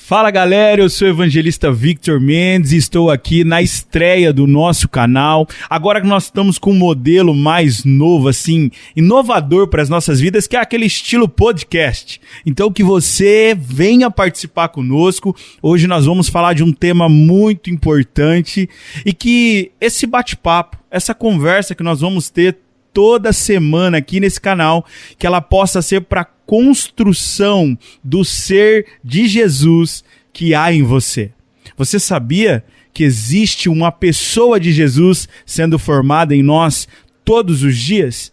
Fala galera, eu sou o evangelista Victor Mendes e estou aqui na estreia do nosso canal. Agora que nós estamos com um modelo mais novo, assim, inovador para as nossas vidas, que é aquele estilo podcast. Então que você venha participar conosco. Hoje nós vamos falar de um tema muito importante e que esse bate-papo, essa conversa que nós vamos ter toda semana aqui nesse canal, que ela possa ser para construção do ser de Jesus que há em você. Você sabia que existe uma pessoa de Jesus sendo formada em nós todos os dias?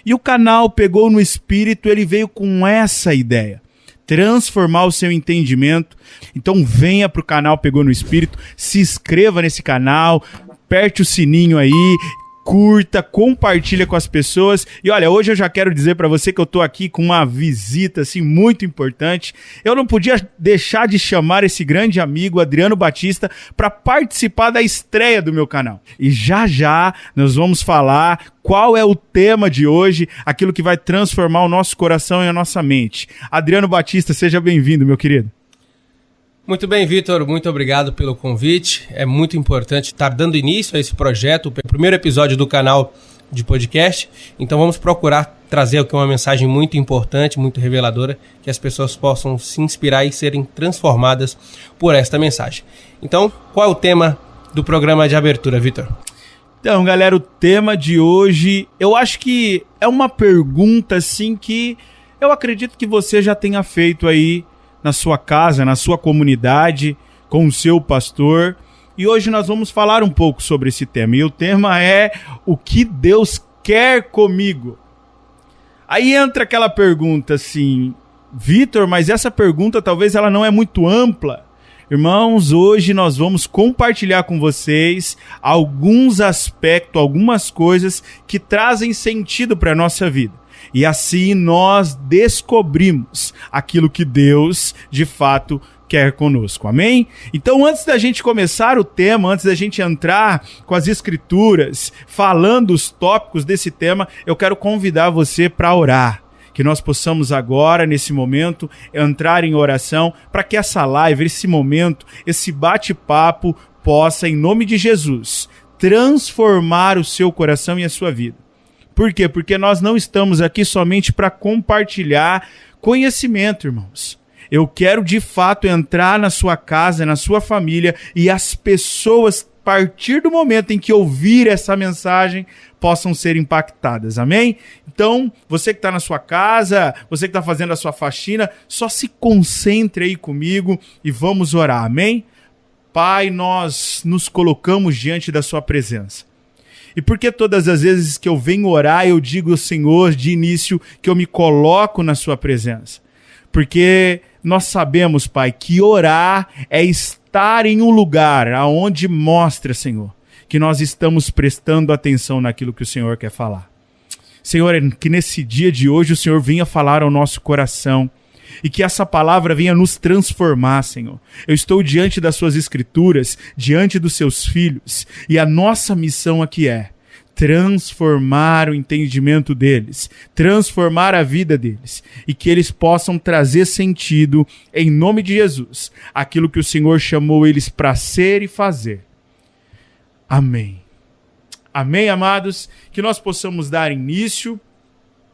E o canal Pegou no Espírito, ele veio com essa ideia: transformar o seu entendimento. Então venha para o canal Pegou no Espírito, se inscreva nesse canal, aperte o sininho aí, curta, compartilha com as pessoas. E olha, hoje eu já quero dizer para você que eu tô aqui com uma visita assim muito importante. Eu não podia deixar de chamar esse grande amigo Adriano Batista para participar da estreia do meu canal. E já nós vamos falar qual é o tema de hoje, aquilo que vai transformar o nosso coração e a nossa mente. Adriano Batista, seja bem-vindo, meu querido. Muito bem, Vitor, muito obrigado pelo convite. É muito importante estar dando início a esse projeto, o primeiro episódio do canal de podcast. Então vamos procurar trazer aqui uma mensagem muito importante, muito reveladora, que as pessoas possam se inspirar e serem transformadas por esta mensagem. Então, qual é o tema do programa de abertura, Vitor? Então, galera, o tema de hoje, eu acho que é uma pergunta assim que eu acredito que você já tenha feito aí na sua casa, na sua comunidade, com o seu pastor. E hoje nós vamos falar um pouco sobre esse tema. E o tema é: o que Deus quer comigo? Aí entra aquela pergunta assim: Vitor, mas essa pergunta talvez ela não é muito ampla. Irmãos, hoje nós vamos compartilhar com vocês alguns aspectos, algumas coisas que trazem sentido para a nossa vida. E assim nós descobrimos aquilo que Deus, de fato, quer conosco. Amém? Então, antes da gente começar o tema, antes da gente entrar com as escrituras, falando os tópicos desse tema, eu quero convidar você para orar. Que nós possamos agora, nesse momento, entrar em oração para que essa live, esse momento, esse bate-papo possa, em nome de Jesus, transformar o seu coração e a sua vida. Por quê? Porque nós não estamos aqui somente para compartilhar conhecimento, irmãos. Eu quero, de fato, entrar na sua casa, na sua família, e as pessoas, a partir do momento em que ouvir essa mensagem, possam ser impactadas. Amém? Então, você que está na sua casa, você que está fazendo a sua faxina, só se concentre aí comigo e vamos orar. Amém? Pai, nós nos colocamos diante da sua presença. E por que todas as vezes que eu venho orar, eu digo ao Senhor de início que eu me coloco na sua presença? Porque nós sabemos, Pai, que orar é estar em um lugar onde mostra, Senhor, que nós estamos prestando atenção naquilo que o Senhor quer falar. Senhor, que nesse dia de hoje o Senhor venha falar ao nosso coração e que essa palavra venha nos transformar, Senhor. Eu estou diante das suas escrituras, diante dos seus filhos, e a nossa missão aqui é transformar o entendimento deles, transformar a vida deles, e que eles possam trazer sentido, em nome de Jesus, aquilo que o Senhor chamou eles para ser e fazer. Amém. Amém, amados? Que nós possamos dar início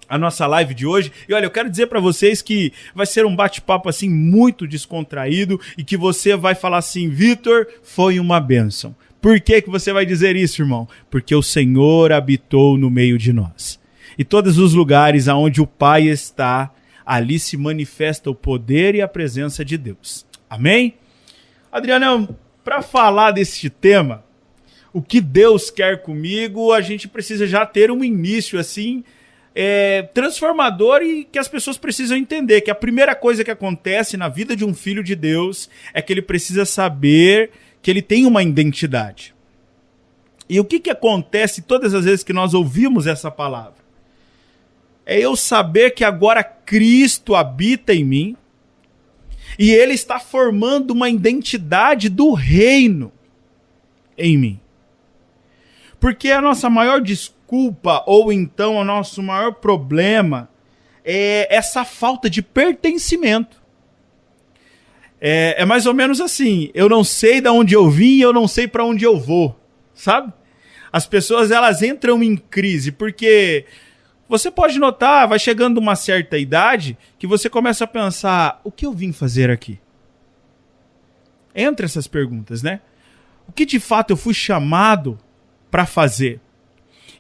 a nossa live de hoje. E olha, eu quero dizer para vocês que vai ser um bate-papo assim muito descontraído e que você vai falar assim: Vitor, foi uma bênção. Por que você vai dizer isso, irmão? Porque o Senhor habitou no meio de nós. E todos os lugares aonde o Pai está, ali se manifesta o poder e a presença de Deus. Amém? Adriano, para falar deste tema, o que Deus quer comigo, a gente precisa já ter um início assim transformador, e que as pessoas precisam entender que a primeira coisa que acontece na vida de um filho de Deus é que ele precisa saber que ele tem uma identidade. E o que acontece todas as vezes que nós ouvimos essa palavra? É eu saber que agora Cristo habita em mim e ele está formando uma identidade do reino em mim. Porque a nossa maior desculpa, ou então o nosso maior problema, é essa falta de pertencimento. É mais ou menos assim, eu não sei de onde eu vim e eu não sei para onde eu vou, sabe? As pessoas, elas entram em crise, porque você pode notar, vai chegando uma certa idade, que você começa a pensar, o que eu vim fazer aqui? Entre essas perguntas, né? O que de fato eu fui chamado para fazer?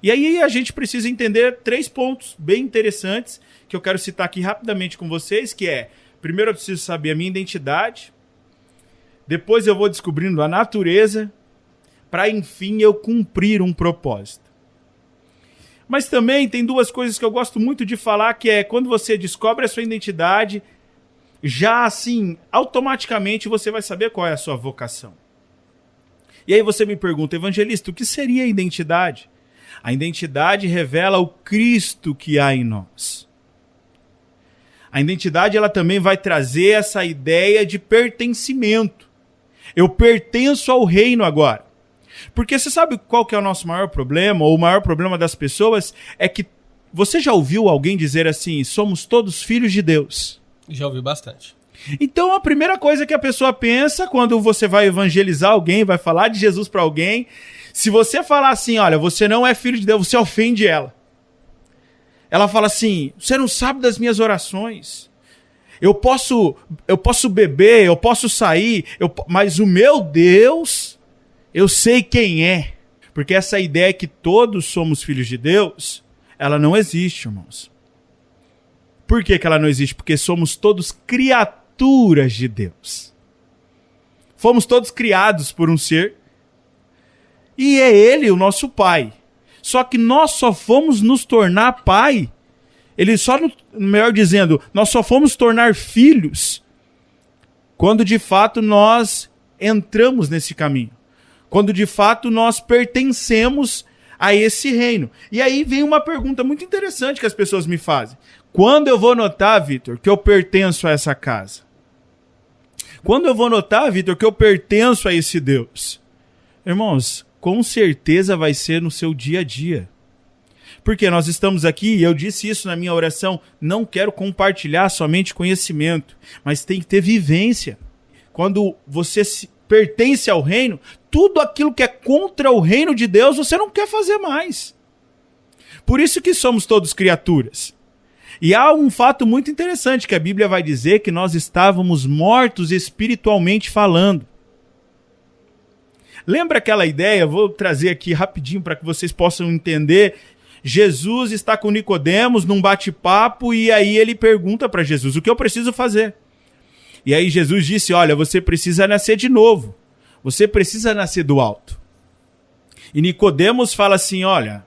E aí a gente precisa entender 3 pontos bem interessantes, que eu quero citar aqui rapidamente com vocês, que é, primeiro eu preciso saber a minha identidade, depois eu vou descobrindo a natureza, para enfim eu cumprir um propósito. Mas também tem 2 coisas que eu gosto muito de falar, que é quando você descobre a sua identidade, já assim, automaticamente você vai saber qual é a sua vocação. E aí você me pergunta, evangelista, o que seria a identidade? A identidade revela o Cristo que há em nós. A identidade, ela também vai trazer essa ideia de pertencimento. Eu pertenço ao reino agora. Porque você sabe qual que é o nosso maior problema, ou o maior problema das pessoas, é que você já ouviu alguém dizer assim, somos todos filhos de Deus? Já ouvi bastante. Então a primeira coisa que a pessoa pensa quando você vai evangelizar alguém, vai falar de Jesus para alguém, se você falar assim, olha, você não é filho de Deus, você ofende ela. Ela fala assim, você não sabe das minhas orações. Eu posso beber, eu posso sair, mas o meu Deus, eu sei quem é. Porque essa ideia que todos somos filhos de Deus, ela não existe, irmãos. Por que ela não existe? Porque somos todos criaturas de Deus. Fomos todos criados por um ser, e é Ele o nosso Pai. Só que nós só fomos nos tornar pai, melhor dizendo, nós só fomos tornar filhos quando de fato nós entramos nesse caminho. Quando de fato nós pertencemos a esse reino. E aí vem uma pergunta muito interessante que as pessoas me fazem. Quando eu vou notar, Vitor, que eu pertenço a essa casa? Quando eu vou notar, Vitor, que eu pertenço a esse Deus? Irmãos, com certeza vai ser no seu dia a dia. Porque nós estamos aqui, e eu disse isso na minha oração, não quero compartilhar somente conhecimento, mas tem que ter vivência. Quando você pertence ao reino, tudo aquilo que é contra o reino de Deus, você não quer fazer mais. Por isso que somos todos criaturas. E há um fato muito interessante, que a Bíblia vai dizer que nós estávamos mortos espiritualmente falando. Lembra aquela ideia? Vou trazer aqui rapidinho para que vocês possam entender. Jesus está com Nicodemos num bate-papo e aí ele pergunta para Jesus, o que eu preciso fazer? E aí Jesus disse, olha, você precisa nascer de novo. Você precisa nascer do alto. E Nicodemos fala assim, olha,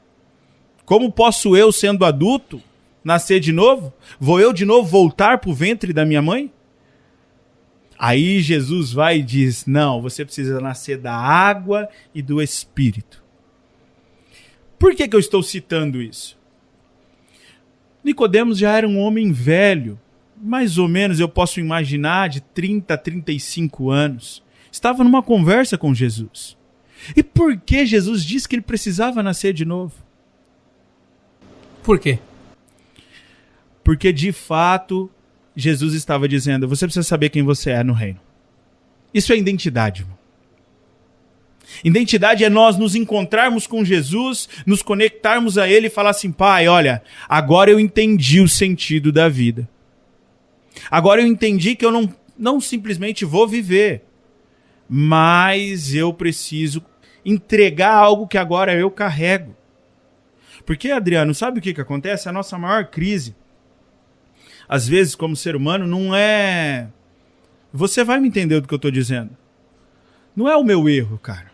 como posso eu, sendo adulto, nascer de novo? Vou eu de novo voltar para o ventre da minha mãe? Aí Jesus vai e diz, não, você precisa nascer da água e do Espírito. Por que eu estou citando isso? Nicodemos já era um homem velho, mais ou menos eu posso imaginar de 30 a 35 anos. Estava numa conversa com Jesus. E por que Jesus disse que ele precisava nascer de novo? Por quê? Porque de fato Jesus estava dizendo, você precisa saber quem você é no reino. Isso é identidade, irmão. Identidade é nós nos encontrarmos com Jesus, nos conectarmos a Ele e falar assim, Pai, olha, agora eu entendi o sentido da vida. Agora eu entendi que eu não simplesmente vou viver, mas eu preciso entregar algo que agora eu carrego. Porque, Adriano, sabe o que acontece? A nossa maior crise, às vezes, como ser humano, não é... Você vai me entender do que eu estou dizendo. Não é o meu erro, cara.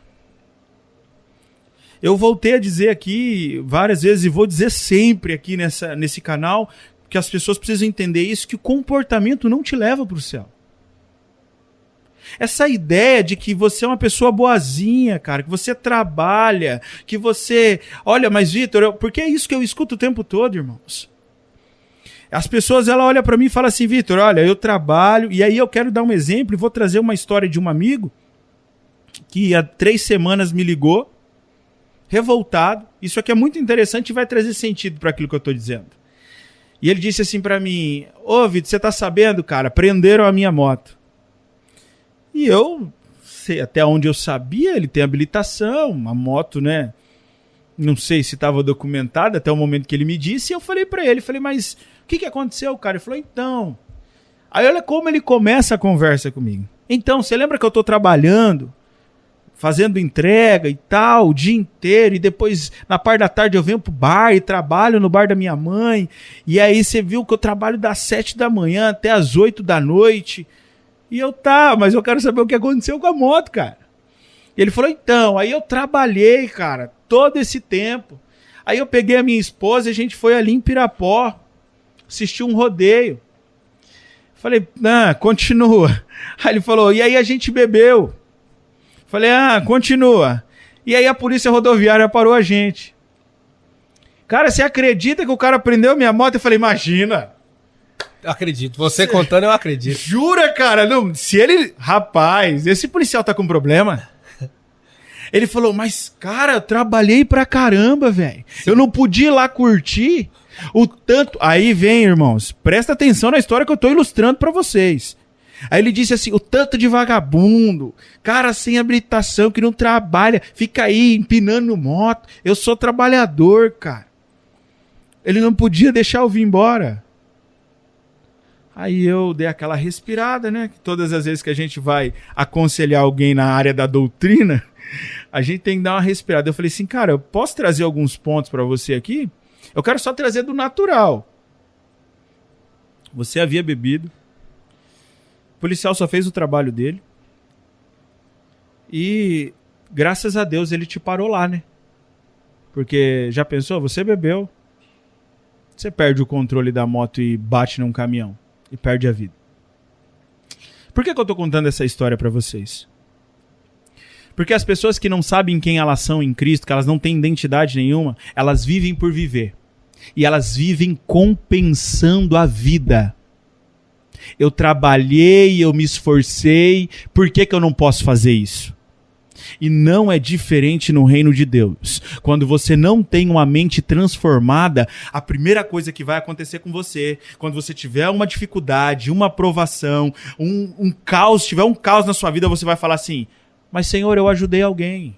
Eu voltei a dizer aqui várias vezes e vou dizer sempre aqui nesse canal que as pessoas precisam entender isso, que o comportamento não te leva para o céu. Essa ideia de que você é uma pessoa boazinha, cara, que você trabalha, que você... Olha, mas Vitor, porque é isso que eu escuto o tempo todo, irmãos. As pessoas, ela olha para mim e fala assim, Vitor, olha, eu trabalho, e aí eu quero dar um exemplo e vou trazer uma história de um amigo que há 3 semanas me ligou, revoltado. Isso aqui é muito interessante e vai trazer sentido para aquilo que eu estou dizendo. E ele disse assim para mim, ô Vitor, você tá sabendo, cara, prenderam a minha moto. E eu, até onde eu sabia, ele tem habilitação, uma moto, né? Não sei se estava documentada até o momento que ele me disse. E eu falei pra ele, mas o que aconteceu, cara? Ele falou, então... Aí olha como ele começa a conversa comigo. Então, você lembra que eu tô trabalhando, fazendo entrega e tal, o dia inteiro, e depois, na parte da tarde, eu venho pro bar e trabalho no bar da minha mãe, e aí você viu que eu trabalho das 7 da manhã até as 8 da noite, e eu, mas eu quero saber o que aconteceu com a moto, cara. E ele falou, então, aí eu trabalhei, cara, todo esse tempo, aí eu peguei a minha esposa e a gente foi ali em Pirapó, assistir um rodeio. Falei, continua. Aí ele falou, e aí a gente bebeu. Falei, continua. E aí a polícia rodoviária parou a gente. Cara, você acredita que o cara prendeu minha moto? Eu falei, imagina. Acredito. Você contando, eu acredito. Jura, cara? Não, se ele... Rapaz, esse policial tá com problema. Ele falou, mas, cara, eu trabalhei pra caramba, velho. Eu não podia ir lá curtir o tanto... Aí vem, irmãos, presta atenção na história que eu tô ilustrando pra vocês. Aí ele disse assim, o tanto de vagabundo, cara sem habilitação, que não trabalha, fica aí empinando moto. Eu sou trabalhador, cara. Ele não podia deixar eu vir embora. Aí eu dei aquela respirada, né? Todas as vezes que a gente vai aconselhar alguém na área da doutrina, a gente tem que dar uma respirada. Eu falei assim, cara, eu posso trazer alguns pontos pra você aqui? Eu quero só trazer do natural. Você havia bebido. O policial só fez o trabalho dele. E graças a Deus ele te parou lá, né? Porque já pensou? Você bebeu. Você perde o controle da moto e bate num caminhão. E perde a vida. Por que eu tô contando essa história pra vocês? Porque as pessoas que não sabem quem elas são em Cristo, que elas não têm identidade nenhuma, elas vivem por viver. E elas vivem compensando a vida. Eu trabalhei, eu me esforcei, por que eu não posso fazer isso? E não é diferente no reino de Deus. Quando você não tem uma mente transformada, a primeira coisa que vai acontecer com você, quando você tiver uma dificuldade, uma provação, um caos, tiver um caos na sua vida, você vai falar assim, mas Senhor, eu ajudei alguém.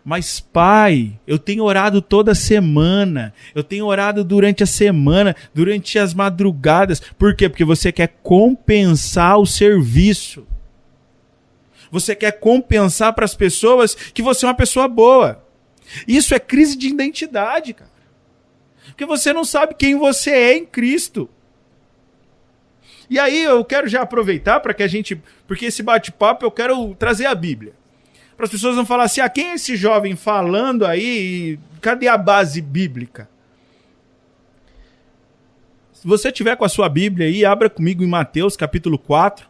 Mas Pai, eu tenho orado toda semana, eu tenho orado durante a semana, durante as madrugadas. Por quê? Porque você quer compensar o serviço. Você quer compensar para as pessoas que você é uma pessoa boa. Isso é crise de identidade, cara. Porque você não sabe quem você é em Cristo. E aí eu quero já aproveitar para que a gente... Porque esse bate-papo eu quero trazer a Bíblia. Para as pessoas não falarem assim, quem é esse jovem falando aí? Cadê a base bíblica? Se você tiver com a sua Bíblia aí, abra comigo em Mateus capítulo 4.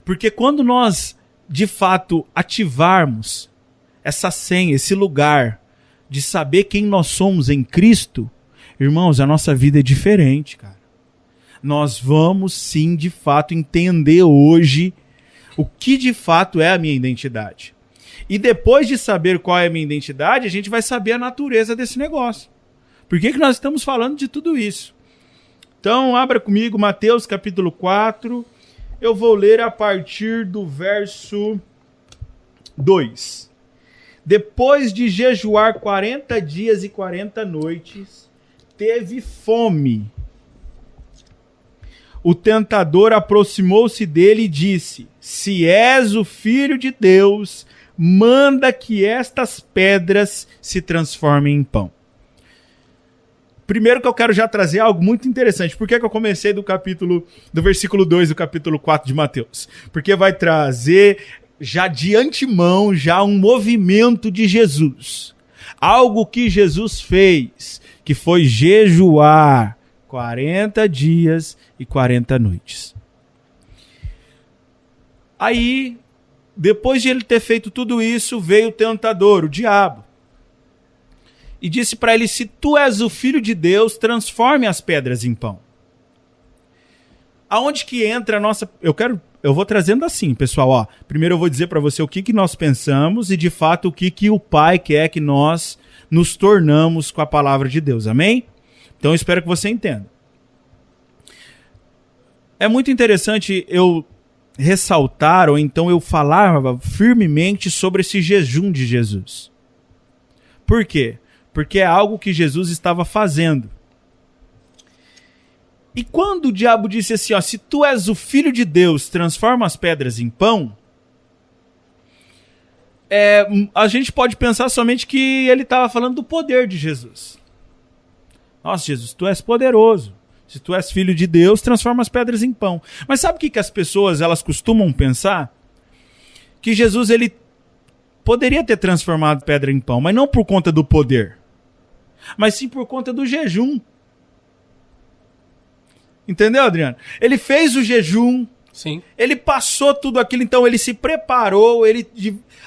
Porque quando nós, de fato, ativarmos essa senha, esse lugar de saber quem nós somos em Cristo, irmãos, a nossa vida é diferente, cara. Nós vamos sim, de fato, entender hoje o que de fato é a minha identidade. E depois de saber qual é a minha identidade, a gente vai saber a natureza desse negócio. Por que nós estamos falando de tudo isso? Então, abra comigo Mateus capítulo 4. Eu vou ler a partir do verso 2. Depois de jejuar 40 dias e 40 noites, teve fome. O tentador aproximou-se dele e disse, se és o Filho de Deus, manda que estas pedras se transformem em pão. Primeiro que eu quero já trazer algo muito interessante. Por que eu comecei do versículo 2 do capítulo 4 de Mateus? Porque vai trazer já de antemão já um movimento de Jesus. Algo que Jesus fez, que foi jejuar 40 dias e 40 noites. Aí, depois de ele ter feito tudo isso, veio o tentador, o diabo. E disse para ele, se tu és o Filho de Deus, transforme as pedras em pão. Aonde que entra a nossa... Eu vou trazendo assim, pessoal. Primeiro eu vou dizer para você o que nós pensamos e, de fato, o que o Pai quer que nós nos tornamos com a palavra de Deus. Amém? Então eu espero que você entenda. É muito interessante eu ressaltar, ou então eu falava firmemente sobre esse jejum de Jesus. Por quê? Porque é algo que Jesus estava fazendo. E quando o diabo disse assim, ó, se tu és o Filho de Deus, transforma as pedras em pão, a gente pode pensar somente que ele estava falando do poder de Jesus. Nossa, Jesus, tu és poderoso. Se tu és Filho de Deus, transforma as pedras em pão. Mas sabe o que as pessoas elas costumam pensar? Que Jesus ele poderia ter transformado pedra em pão, mas não por conta do poder, mas sim por conta do jejum. Entendeu, Adriano? Ele fez o jejum, sim. Ele passou tudo aquilo, então ele se preparou,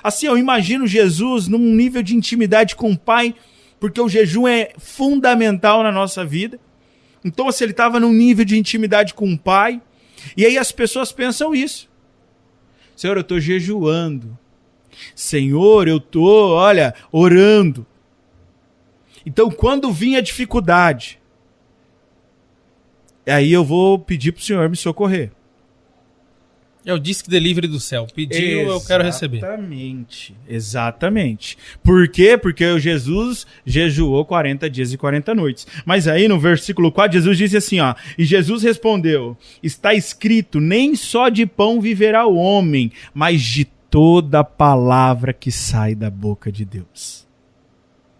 assim, eu imagino Jesus num nível de intimidade com o Pai, porque o jejum é fundamental na nossa vida. Então, assim, ele estava num nível de intimidade com o Pai, e aí as pessoas pensam isso. Senhor, eu estou jejuando. Senhor, eu estou, orando. Então, quando vinha a dificuldade, aí eu vou pedir para o Senhor me socorrer. É o disque delivery do céu. Pediu, eu quero receber. Exatamente. Por quê? Porque o Jesus jejuou 40 dias e 40 noites. Mas aí no versículo 4, Jesus disse assim, ó, e Jesus respondeu, está escrito, nem só de pão viverá o homem, mas de toda palavra que sai da boca de Deus.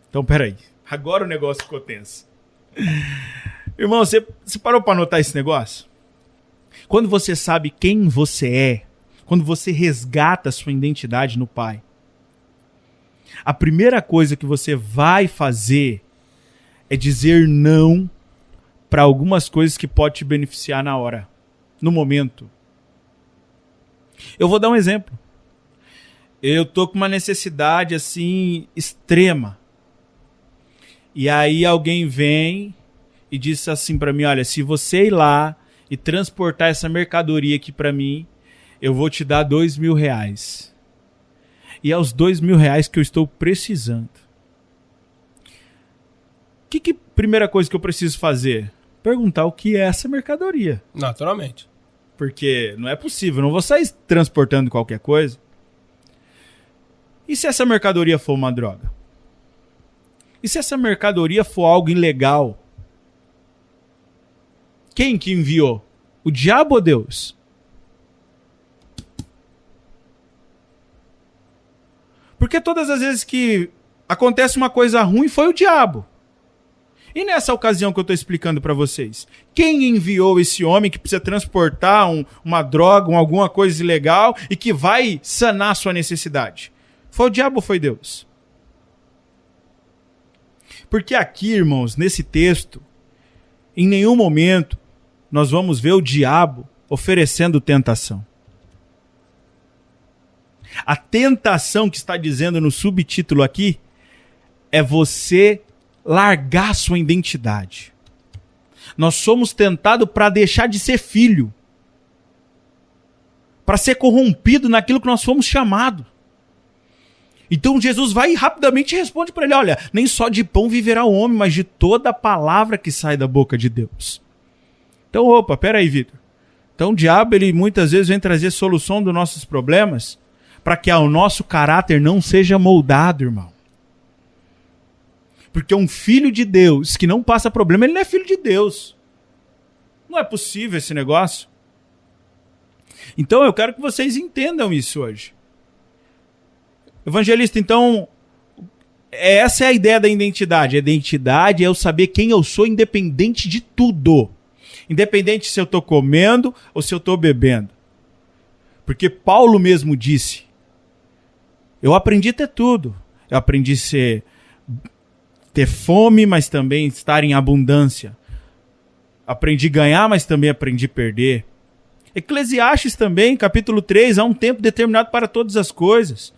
Então, peraí. Agora o negócio ficou tenso. Irmão, você parou para anotar esse negócio? Quando você sabe quem você é, quando você resgata a sua identidade no Pai, a primeira coisa que você vai fazer é dizer não para algumas coisas que podem te beneficiar na hora, no momento. Eu vou dar um exemplo. Eu tô com uma necessidade assim extrema. E aí alguém vem e diz assim para mim, olha, se você ir lá e transportar essa mercadoria aqui para mim, eu vou te dar R$2.000. E é os R$2.000 que eu estou precisando. Que primeira coisa que eu preciso fazer? Perguntar o que é essa mercadoria. Naturalmente. Porque não é possível, eu não vou sair transportando qualquer coisa. E se essa mercadoria for uma droga? E se essa mercadoria for algo ilegal? Quem que enviou? O diabo ou Deus? Porque todas as vezes que acontece uma coisa ruim foi o diabo. E nessa ocasião que eu estou explicando para vocês, quem enviou esse homem que precisa transportar uma droga, alguma coisa ilegal e que vai sanar sua necessidade? Foi o diabo ou foi Deus? Porque aqui, irmãos, nesse texto, em nenhum momento nós vamos ver o diabo oferecendo tentação. A tentação que está dizendo no subtítulo aqui é você largar sua identidade. Nós somos tentados para deixar de ser filho, para ser corrompido naquilo que nós fomos chamados. Então Jesus vai e rapidamente responde para ele, olha, nem só de pão viverá o homem, mas de toda a palavra que sai da boca de Deus. Então, peraí, Vitor. Então o diabo, ele muitas vezes vem trazer solução dos nossos problemas para que o nosso caráter não seja moldado, irmão. Porque um filho de Deus que não passa problema, ele não é filho de Deus. Não é possível esse negócio. Então eu quero que vocês entendam isso hoje. Evangelista, então, essa é a ideia da identidade. A identidade é eu saber quem eu sou independente de tudo. Independente se eu estou comendo ou se eu estou bebendo. Porque Paulo mesmo disse, eu aprendi a ter tudo. Eu aprendi a ter fome, mas também estar em abundância. Aprendi a ganhar, mas também aprendi a perder. Eclesiastes também, capítulo 3, há um tempo determinado para todas as coisas.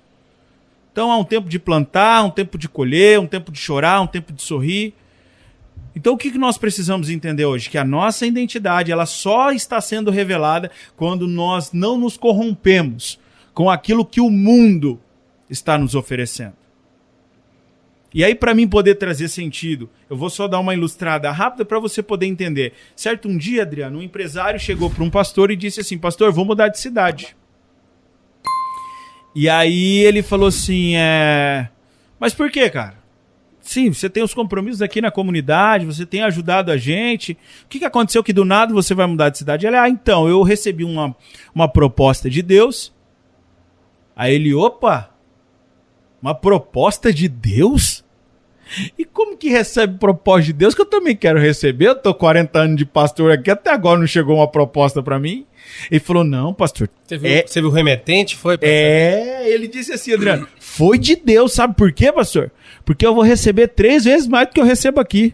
Então há um tempo de plantar, um tempo de colher, um tempo de chorar, um tempo de sorrir. Então o que nós precisamos entender hoje? Que a nossa identidade ela só está sendo revelada quando nós não nos corrompemos com aquilo que o mundo está nos oferecendo. E aí, para mim poder trazer sentido, eu vou só dar uma ilustrada rápida para você poder entender. Certo, um dia, Adriano, um empresário chegou para um pastor e disse assim, pastor, vou mudar de cidade. E aí ele falou assim, mas por quê, cara? Sim, você tem os compromissos aqui na comunidade, você tem ajudado a gente. O que aconteceu que do nada você vai mudar de cidade? Ele, então, eu recebi uma proposta de Deus. Aí ele, opa, uma proposta de Deus? E como que recebe proposta de Deus? Que eu também quero receber. Eu tô 40 anos de pastor aqui, até agora não chegou uma proposta para mim. Ele falou, não, pastor. Você viu o remetente? Foi? Ele disse assim, Adriano, foi de Deus, sabe por quê, pastor? Porque eu vou receber 3 vezes mais do que eu recebo aqui.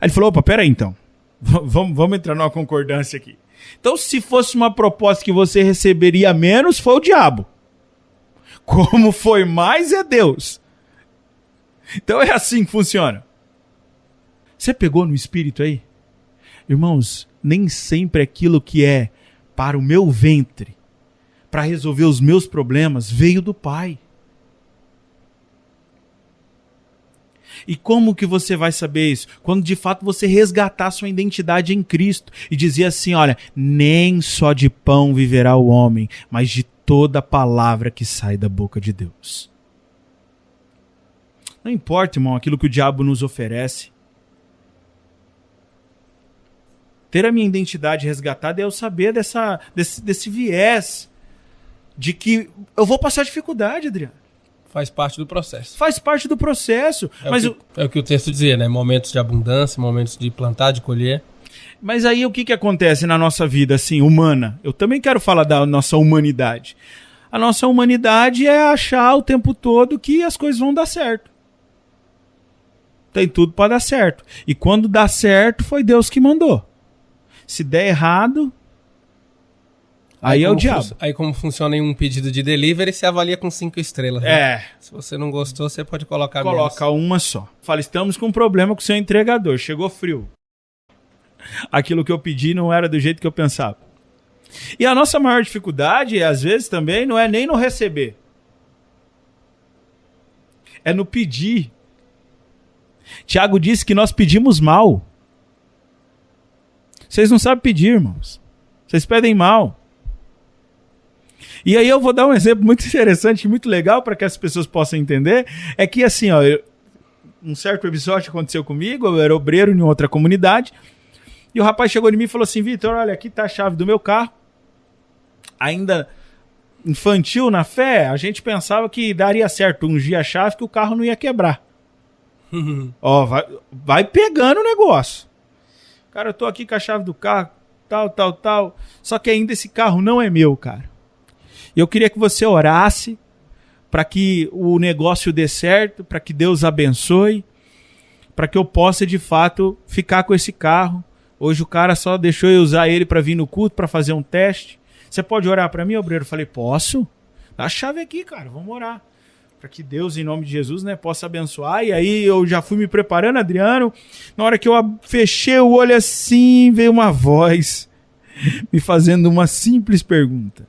Aí ele falou, opa, peraí então. Vamos entrar numa concordância aqui. Então, se fosse uma proposta que você receberia menos, foi o diabo. Como foi mais, é Deus. Então é assim que funciona. Você pegou no espírito aí? Irmãos, nem sempre aquilo que é para o meu ventre, para resolver os meus problemas, veio do Pai. E como que você vai saber isso? Quando de fato você resgatar sua identidade em Cristo e dizer assim, olha, nem só de pão viverá o homem, mas de toda palavra que sai da boca de Deus. Não importa, irmão, aquilo que o diabo nos oferece. Ter a minha identidade resgatada é eu saber desse viés de que eu vou passar dificuldade, Adriano. Faz parte do processo. Faz parte do processo. É o que o texto dizia, né? Momentos de abundância, momentos de plantar, de colher. Mas aí o que acontece na nossa vida, assim, humana? Eu também quero falar da nossa humanidade. A nossa humanidade é achar o tempo todo que as coisas vão dar certo. Tem tudo para dar certo. E quando dá certo, foi Deus que mandou. Se der errado, aí é o diabo. Aí como funciona em um pedido de delivery, você avalia com 5 estrelas. Né? Se você não gostou, você pode colocar menos. Coloca uma só. Fala, estamos com um problema com o seu entregador. Chegou frio. Aquilo que eu pedi não era do jeito que eu pensava. E a nossa maior dificuldade, às vezes, também não é nem no receber. É no pedir. Tiago disse que nós pedimos mal. Vocês não sabem pedir, irmãos. Vocês pedem mal. E aí eu vou dar um exemplo muito interessante, muito legal para que as pessoas possam entender. É que assim, ó, um certo episódio aconteceu comigo, eu era obreiro em outra comunidade, e o rapaz chegou em mim e falou assim, Vitor, olha, aqui tá a chave do meu carro. Ainda infantil na fé, a gente pensava que daria certo ungir a chave que o carro não ia quebrar. Ó, vai pegando o negócio. Cara, eu tô aqui com a chave do carro, tal. Só que ainda esse carro não é meu, cara. E eu queria que você orasse para que o negócio dê certo, para que Deus abençoe, para que eu possa, de fato, ficar com esse carro. Hoje o cara só deixou eu usar ele para vir no culto, para fazer um teste. Você pode orar para mim, obreiro? Eu falei, posso? Dá a chave aqui, cara, vamos orar. Para que Deus, em nome de Jesus, né, possa abençoar. E aí eu já fui me preparando, Adriano. Na hora que eu fechei o olho assim, veio uma voz me fazendo uma simples pergunta.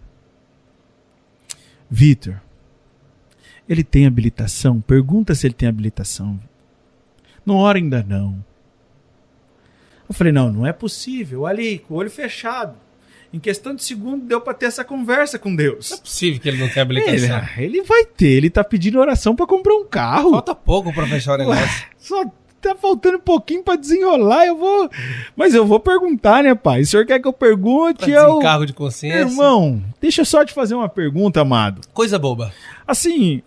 Vitor, ele tem habilitação? Pergunta se ele tem habilitação. Não ora ainda não. Eu falei, não é possível. Ali, com o olho fechado. Em questão de segundo, deu para ter essa conversa com Deus. Não é possível que ele não tenha habilitação. Ele vai ter. Ele tá pedindo oração para comprar um carro. Falta pouco para fechar o negócio. Só tá faltando um pouquinho para desenrolar. Mas eu vou perguntar, né, pai? O senhor quer que eu pergunte? Desencargo de consciência. Irmão, deixa eu só te fazer uma pergunta, amado. Coisa boba. Assim,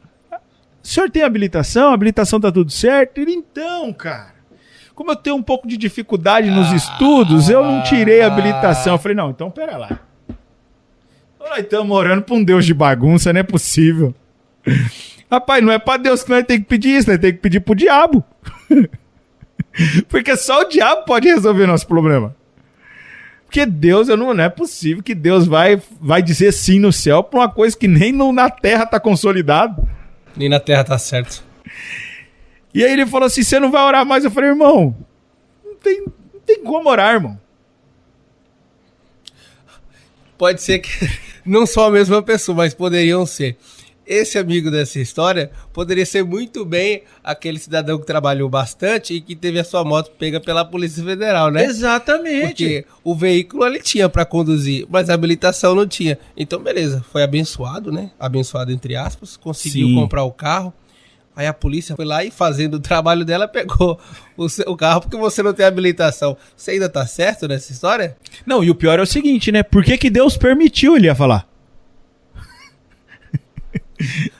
o senhor tem habilitação? A habilitação tá tudo certo? Então, cara. Como eu tenho um pouco de dificuldade nos estudos, eu não tirei a habilitação. Eu falei, não, então pera lá. Nós estamos orando para um Deus de bagunça, não é possível. Rapaz, não é para Deus que nós temos que pedir isso, nós temos que pedir pro diabo. Porque só o diabo pode resolver nosso problema. Porque Deus, não é possível que Deus vai dizer sim no céu para uma coisa que nem na terra está consolidado. Nem na terra tá certo. E aí ele falou assim, você não vai orar mais? Eu falei, irmão, não tem como orar, irmão. Pode ser que não só a mesma pessoa, mas poderiam ser. esse amigo dessa história poderia ser muito bem aquele cidadão que trabalhou bastante e que teve a sua moto pega pela Polícia Federal, né? Exatamente. Porque o veículo ele tinha para conduzir, mas a habilitação não tinha. Então, beleza, foi abençoado, né? Abençoado entre aspas, conseguiu comprar o carro. Aí a polícia foi lá e, fazendo o trabalho dela, pegou o carro porque você não tem habilitação. Você ainda tá certo nessa história? Não, e o pior é o seguinte, né? Por que Deus permitiu, ele ia falar?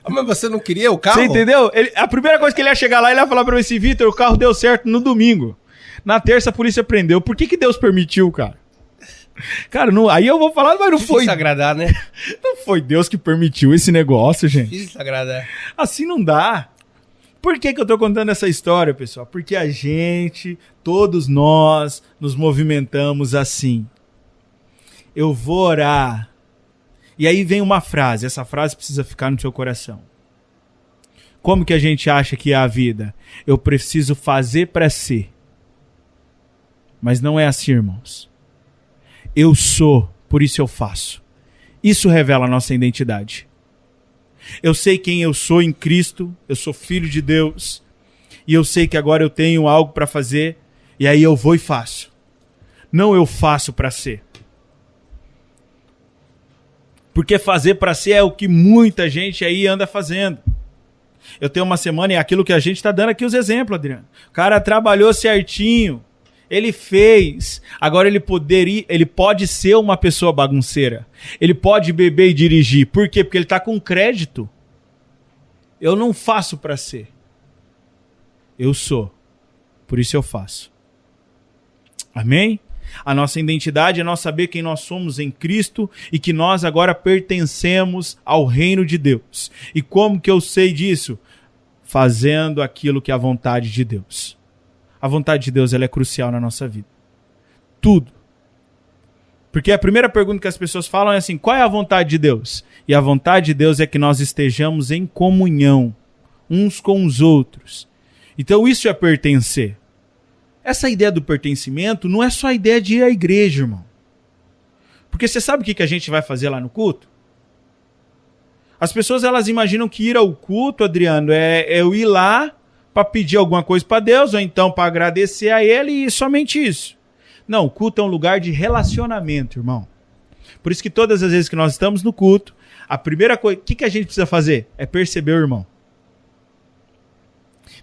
Mas você não queria o carro? Você entendeu? A primeira coisa que ele ia chegar lá, ele ia falar pra mim assim, Vitor, o carro deu certo no domingo. Na terça a polícia prendeu. Por que Deus permitiu, cara? Cara, não, aí eu vou falar, mas não foi... Difícil agradar, né? Não foi Deus que permitiu esse negócio, gente. Difícil agradar. Assim não dá. Por que eu tô contando essa história, pessoal? Porque a gente, todos nós, nos movimentamos assim. Eu vou orar. E aí vem uma frase, essa frase precisa ficar no seu coração. Como que a gente acha que é a vida? Eu preciso fazer para ser. Mas não é assim, irmãos. Eu sou, por isso eu faço. Isso revela a nossa identidade. Eu sei quem eu sou em Cristo, eu sou filho de Deus, e eu sei que agora eu tenho algo para fazer, e aí eu vou e faço. Não eu faço para ser. Porque fazer para ser é o que muita gente aí anda fazendo. Eu tenho uma semana e é aquilo que a gente está dando aqui os exemplos, Adriano. O cara trabalhou certinho, ele fez, agora ele pode ser uma pessoa bagunceira. Ele pode beber e dirigir. Por quê? Porque ele está com crédito. Eu não faço para ser. Eu sou. Por isso eu faço. Amém? A nossa identidade é nós saber quem nós somos em Cristo e que nós agora pertencemos ao reino de Deus. E como que eu sei disso? Fazendo aquilo que é a vontade de Deus. A vontade de Deus ela é crucial na nossa vida. Tudo. Porque a primeira pergunta que as pessoas falam é assim, qual é a vontade de Deus? E a vontade de Deus é que nós estejamos em comunhão uns com os outros. Então isso é pertencer. Essa ideia do pertencimento não é só a ideia de ir à igreja, irmão. Porque você sabe o que a gente vai fazer lá no culto? As pessoas elas imaginam que ir ao culto, Adriano, é eu ir lá para pedir alguma coisa para Deus, ou então para agradecer a Ele e somente isso. Não, o culto é um lugar de relacionamento, irmão. Por isso que todas as vezes que nós estamos no culto, a primeira coisa, o que a gente precisa fazer? É perceber o irmão.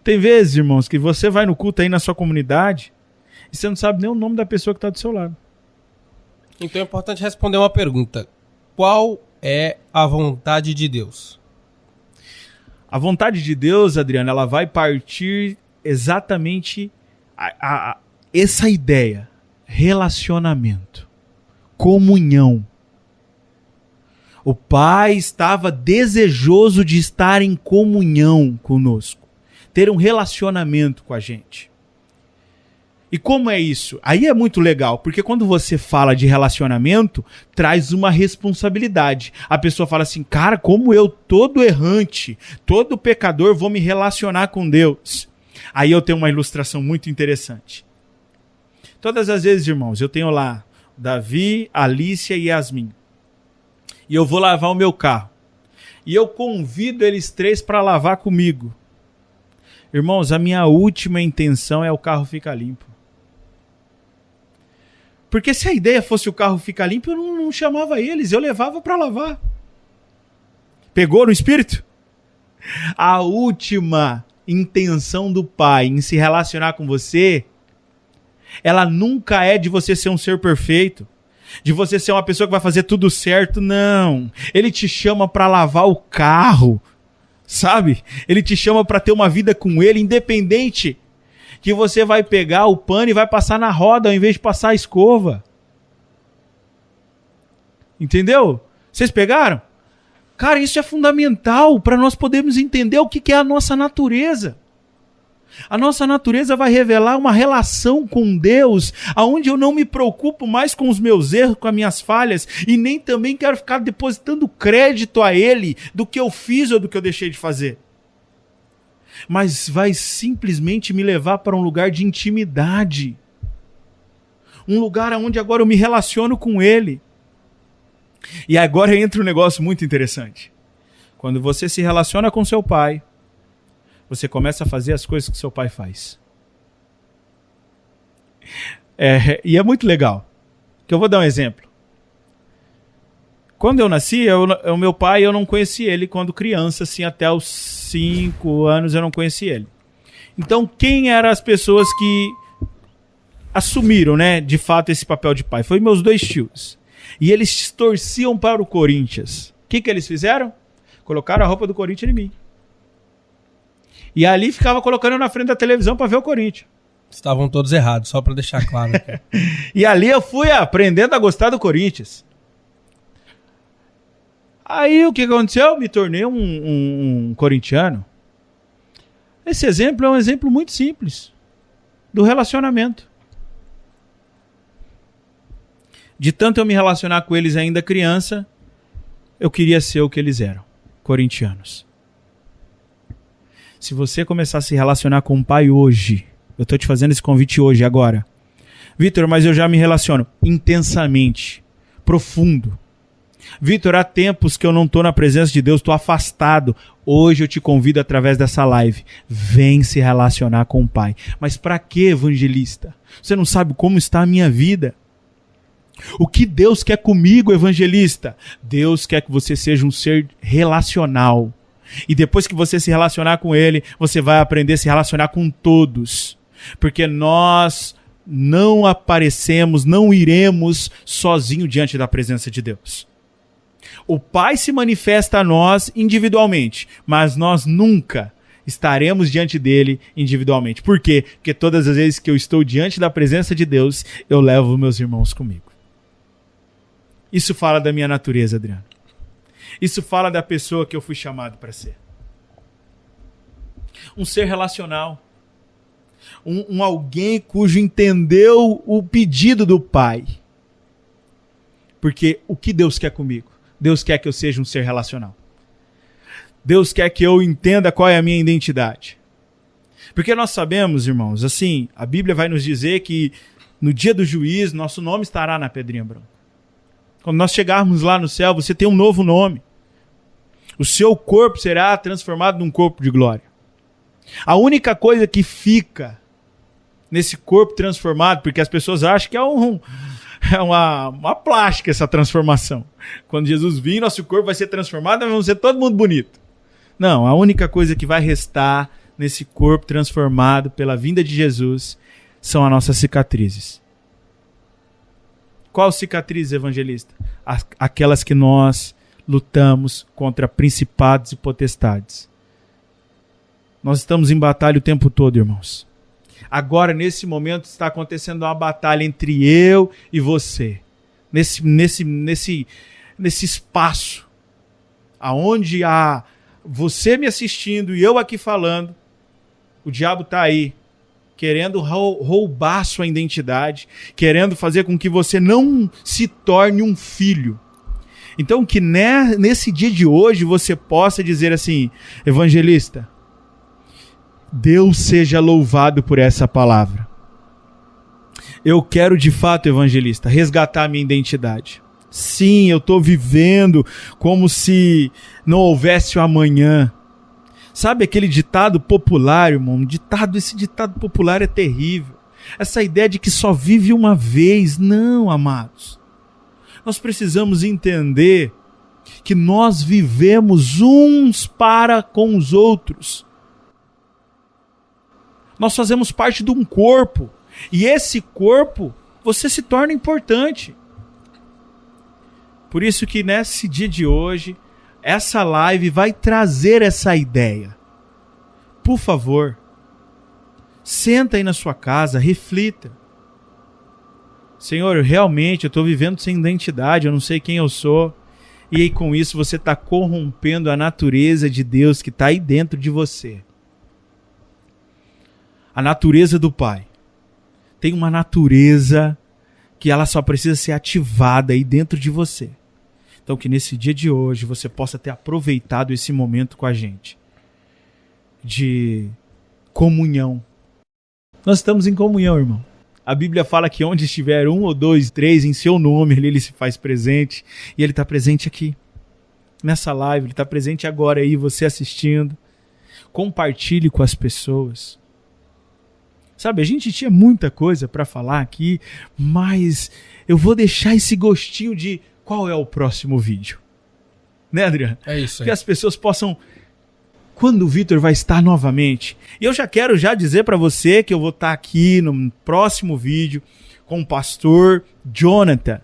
Tem vezes, irmãos, que você vai no culto aí na sua comunidade e você não sabe nem o nome da pessoa que está do seu lado. Então é importante responder uma pergunta. Qual é a vontade de Deus? A vontade de Deus, Adriano, ela vai partir exatamente essa ideia. Relacionamento. Comunhão. O Pai estava desejoso de estar em comunhão conosco. Ter um relacionamento com a gente. E como é isso? Aí é muito legal, porque quando você fala de relacionamento, traz uma responsabilidade. A pessoa fala assim, cara, como eu, todo errante, todo pecador, vou me relacionar com Deus. Aí eu tenho uma ilustração muito interessante. Todas as vezes, irmãos, eu tenho lá Davi, Alícia e Yasmin. E eu vou lavar o meu carro. E eu convido eles três para lavar comigo. Irmãos, a minha última intenção é o carro ficar limpo. Porque se a ideia fosse o carro ficar limpo, eu não chamava eles, eu levava para lavar. Pegou no espírito? A última intenção do Pai em se relacionar com você, ela nunca é de você ser um ser perfeito, de você ser uma pessoa que vai fazer tudo certo, não. Ele te chama para lavar o carro, sabe? Ele te chama para ter uma vida com ele, independente que você vai pegar o pano e vai passar na roda ao invés de passar a escova. Entendeu? Vocês pegaram? Cara, isso é fundamental para nós podermos entender o que é a nossa natureza. A nossa natureza vai revelar uma relação com Deus, onde eu não me preocupo mais com os meus erros, com as minhas falhas, e nem também quero ficar depositando crédito a Ele do que eu fiz ou do que eu deixei de fazer. Mas vai simplesmente me levar para um lugar de intimidade. Um lugar onde agora eu me relaciono com Ele. E agora entra um negócio muito interessante. Quando você se relaciona com seu pai, você começa a fazer as coisas que seu pai faz. E é muito legal. Que eu vou dar um exemplo. Quando eu nasci, o meu pai, eu não conheci ele quando criança, assim, até os 5 anos eu não conheci ele. Então, quem eram as pessoas que assumiram, né, de fato, esse papel de pai? Foi meus 2 tios. E eles torciam para o Corinthians. O que eles fizeram? Colocaram a roupa do Corinthians em mim. E ali ficava colocando eu na frente da televisão para ver o Corinthians. Estavam todos errados, só para deixar claro. E ali eu fui aprendendo a gostar do Corinthians. Aí o que aconteceu? Eu me tornei um corintiano. Esse exemplo é um exemplo muito simples do relacionamento. De tanto eu me relacionar com eles ainda criança, eu queria ser o que eles eram, corintianos. Se você começar a se relacionar com o pai hoje, eu estou te fazendo esse convite hoje, agora. Vitor, mas eu já me relaciono intensamente, profundo. Vitor, há tempos que eu não estou na presença de Deus, estou afastado. Hoje eu te convido através dessa live. Vem se relacionar com o Pai. Mas para que, evangelista? Você não sabe como está a minha vida. O que Deus quer comigo, evangelista? Deus quer que você seja um ser relacional. E depois que você se relacionar com Ele, você vai aprender a se relacionar com todos. Porque nós não aparecemos, não iremos sozinho diante da presença de Deus. O Pai se manifesta a nós individualmente, mas nós nunca estaremos diante dele individualmente. Por quê? Porque todas as vezes que eu estou diante da presença de Deus, eu levo meus irmãos comigo. Isso fala da minha natureza, Adriano. Isso fala da pessoa que eu fui chamado para ser. Um ser relacional. Um alguém cujo entendeu o pedido do Pai. Porque o que Deus quer comigo? Deus quer que eu seja um ser relacional. Deus quer que eu entenda qual é a minha identidade. Porque nós sabemos, irmãos, assim, a Bíblia vai nos dizer que no dia do juízo, nosso nome estará na pedrinha branca. Quando nós chegarmos lá no céu, você tem um novo nome. O seu corpo será transformado num corpo de glória. A única coisa que fica nesse corpo transformado, porque as pessoas acham que é uma plástica essa transformação. Quando Jesus vir, nosso corpo vai ser transformado, nós vamos ser todo mundo bonito. Não, a única coisa que vai restar nesse corpo transformado pela vinda de Jesus são as nossas cicatrizes. Qual cicatriz, evangelista? Aquelas que nós lutamos contra principados e potestades. Nós estamos em batalha o tempo todo, irmãos. Agora, nesse momento, está acontecendo uma batalha entre eu e você. Nesse espaço. Aonde há você me assistindo e eu aqui falando, o diabo está aí, querendo roubar sua identidade, querendo fazer com que você não se torne um filho. Então, que nesse dia de hoje você possa dizer assim, evangelista, Deus seja louvado por essa palavra. Eu quero de fato, evangelista, resgatar a minha identidade. Sim, eu estou vivendo como se não houvesse o amanhã. Sabe aquele ditado popular, irmão? Esse ditado popular é terrível. Essa ideia de que só vive uma vez. Não, amados. Nós precisamos entender que nós vivemos uns para com os outros. Nós fazemos parte de um corpo. E esse corpo, você se torna importante. Por isso que nesse dia de hoje, essa live vai trazer essa ideia. Por favor, senta aí na sua casa, reflita. Senhor, realmente eu estou vivendo sem identidade, eu não sei quem eu sou. E aí com isso você está corrompendo a natureza de Deus que está aí dentro de você. A natureza do Pai. Tem uma natureza que ela só precisa ser ativada aí dentro de você. Então que nesse dia de hoje você possa ter aproveitado esse momento com a gente. De comunhão. Nós estamos em comunhão, irmão. A Bíblia fala que onde estiver 1 ou 2, 3 em seu nome, ele se faz presente. E ele está presente aqui. nessa live, ele está presente agora aí, você assistindo. Compartilhe com as pessoas. Sabe, a gente tinha muita coisa para falar aqui, mas eu vou deixar esse gostinho de qual é o próximo vídeo. Né, Adriano? É isso aí. Que as pessoas possam... Quando o Vitor vai estar novamente. E eu já quero dizer para você que eu vou estar aqui no próximo vídeo com o pastor Jonathan,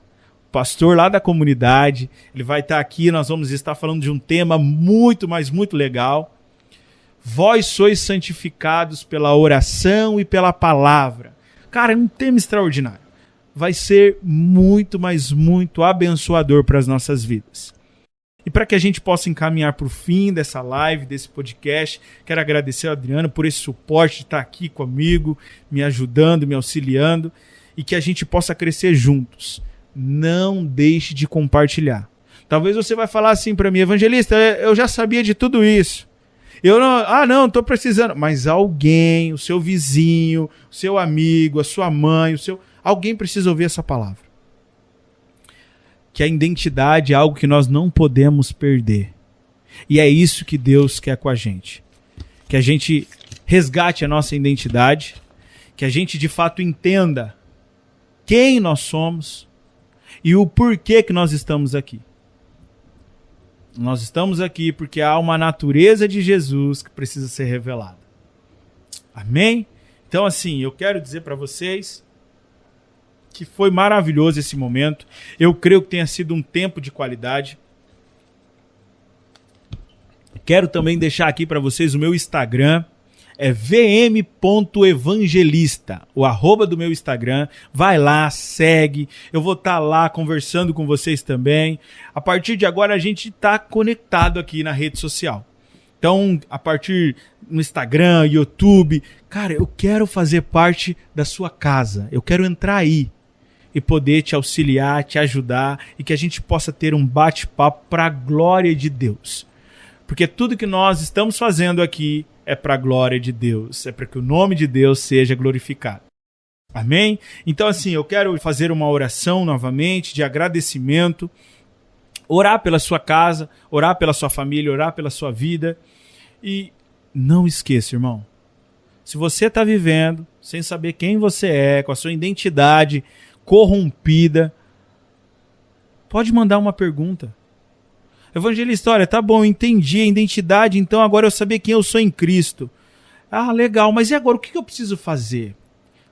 pastor lá da comunidade. Ele vai estar aqui, nós vamos estar falando de um tema muito, mas muito legal. Vós sois santificados pela oração e pela palavra. Cara, é um tema extraordinário. Vai ser muito, mas muito abençoador para as nossas vidas. E para que a gente possa encaminhar para o fim dessa live, desse podcast, quero agradecer ao Adriano por esse suporte de estar aqui comigo, me ajudando, me auxiliando, e que a gente possa crescer juntos. Não deixe de compartilhar. Talvez você vai falar assim para mim, evangelista, eu já sabia de tudo isso. Eu não estou precisando. Mas alguém, o seu vizinho, o seu amigo, a sua mãe, alguém precisa ouvir essa palavra. Que a identidade é algo que nós não podemos perder. E é isso que Deus quer com a gente. Que a gente resgate a nossa identidade, que a gente de fato entenda quem nós somos e o porquê que nós estamos aqui. Nós estamos aqui porque há uma natureza de Jesus que precisa ser revelada. Amém? Então, assim, eu quero dizer para vocês que foi maravilhoso esse momento. Eu creio que tenha sido um tempo de qualidade. Quero também deixar aqui para vocês o meu Instagram. É vm.evangelista, o @ do meu Instagram. Vai lá, segue. Eu vou estar lá conversando com vocês também. A partir de agora a gente está conectado aqui na rede social. Então, a partir no Instagram, YouTube, cara, eu quero fazer parte da sua casa. Eu quero entrar aí e poder te auxiliar, te ajudar e que a gente possa ter um bate-papo para a glória de Deus. Porque tudo que nós estamos fazendo aqui é para a glória de Deus, é para que o nome de Deus seja glorificado. Amém? Então, assim, eu quero fazer uma oração novamente de agradecimento, orar pela sua casa, orar pela sua família, orar pela sua vida. E não esqueça, irmão, se você está vivendo sem saber quem você é, com a sua identidade corrompida, pode mandar uma pergunta. Evangelista, olha, tá bom, eu entendi a identidade, então agora eu saber quem eu sou em Cristo. Ah, legal, mas e agora o que eu preciso fazer?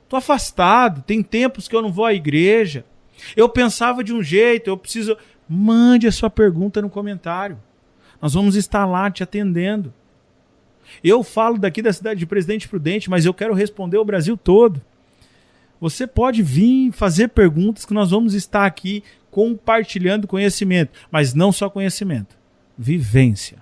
Tô afastado, tem tempos que eu não vou à igreja. Eu pensava de um jeito, eu preciso... Mande a sua pergunta no comentário. Nós vamos estar lá te atendendo. Eu falo daqui da cidade de Presidente Prudente, mas eu quero responder o Brasil todo. Você pode vir fazer perguntas que nós vamos estar aqui compartilhando conhecimento. Mas não só conhecimento, vivência.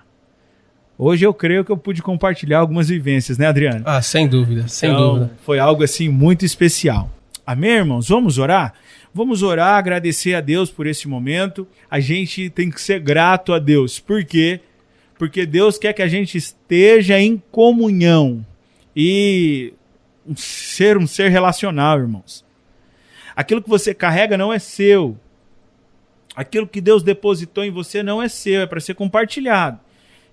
Hoje eu creio que eu pude compartilhar algumas vivências, né, Adriano? Ah, sem dúvida, sem dúvida. Foi algo assim muito especial. Amém, irmãos? Vamos orar? Vamos orar, agradecer a Deus por esse momento. A gente tem que ser grato a Deus. Por quê? Porque Deus quer que a gente esteja em comunhão. E um ser relacional, irmãos. Aquilo que você carrega não é seu. Aquilo que Deus depositou em você não é seu, é para ser compartilhado.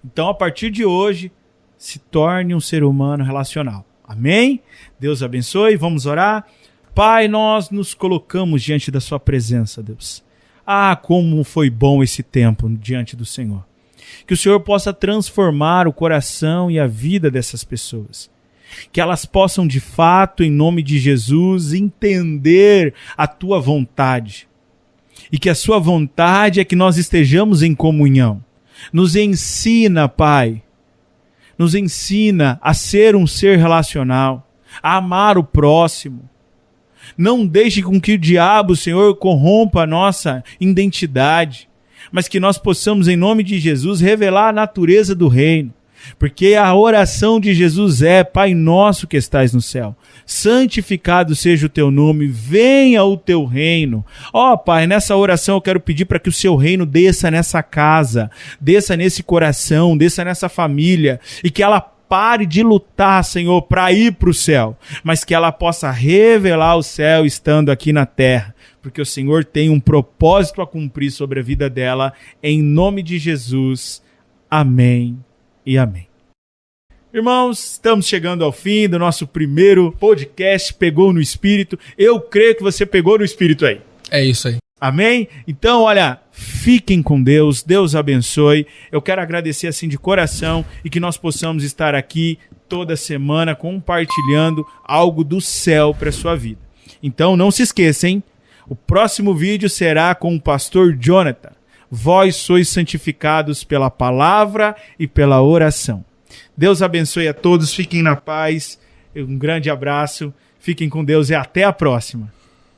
Então, a partir de hoje, se torne um ser humano relacional. Amém? Deus abençoe, vamos orar. Pai, nós nos colocamos diante da sua presença, Deus. Ah, como foi bom esse tempo diante do Senhor. Que o Senhor possa transformar o coração e a vida dessas pessoas. Que elas possam, de fato, em nome de Jesus, entender a tua vontade. E que a sua vontade é que nós estejamos em comunhão. Nos ensina, Pai. Nos ensina a ser um ser relacional, a amar o próximo. Não deixe com que o diabo, Senhor, corrompa a nossa identidade, mas que nós possamos, em nome de Jesus, revelar a natureza do reino. Porque a oração de Jesus é: Pai nosso que estais no céu, santificado seja o teu nome, venha o teu reino. Ó Pai, nessa oração eu quero pedir para que o seu reino desça nessa casa, desça nesse coração, desça nessa família, e que ela pare de lutar, Senhor, para ir para o céu, mas que ela possa revelar o céu estando aqui na terra, porque o Senhor tem um propósito a cumprir sobre a vida dela, em nome de Jesus. Amém e amém. Irmãos, estamos chegando ao fim do nosso primeiro podcast Pegou no Espírito. Eu creio que você pegou no Espírito aí. É isso aí. Amém? Então, olha, fiquem com Deus, Deus abençoe. Eu quero agradecer assim de coração e que nós possamos estar aqui toda semana compartilhando algo do céu para a sua vida. Então, não se esqueça, hein? O próximo vídeo será com o pastor Jonathan. Vós sois santificados pela palavra e pela oração. Deus abençoe a todos, fiquem na paz, um grande abraço, fiquem com Deus e até a próxima.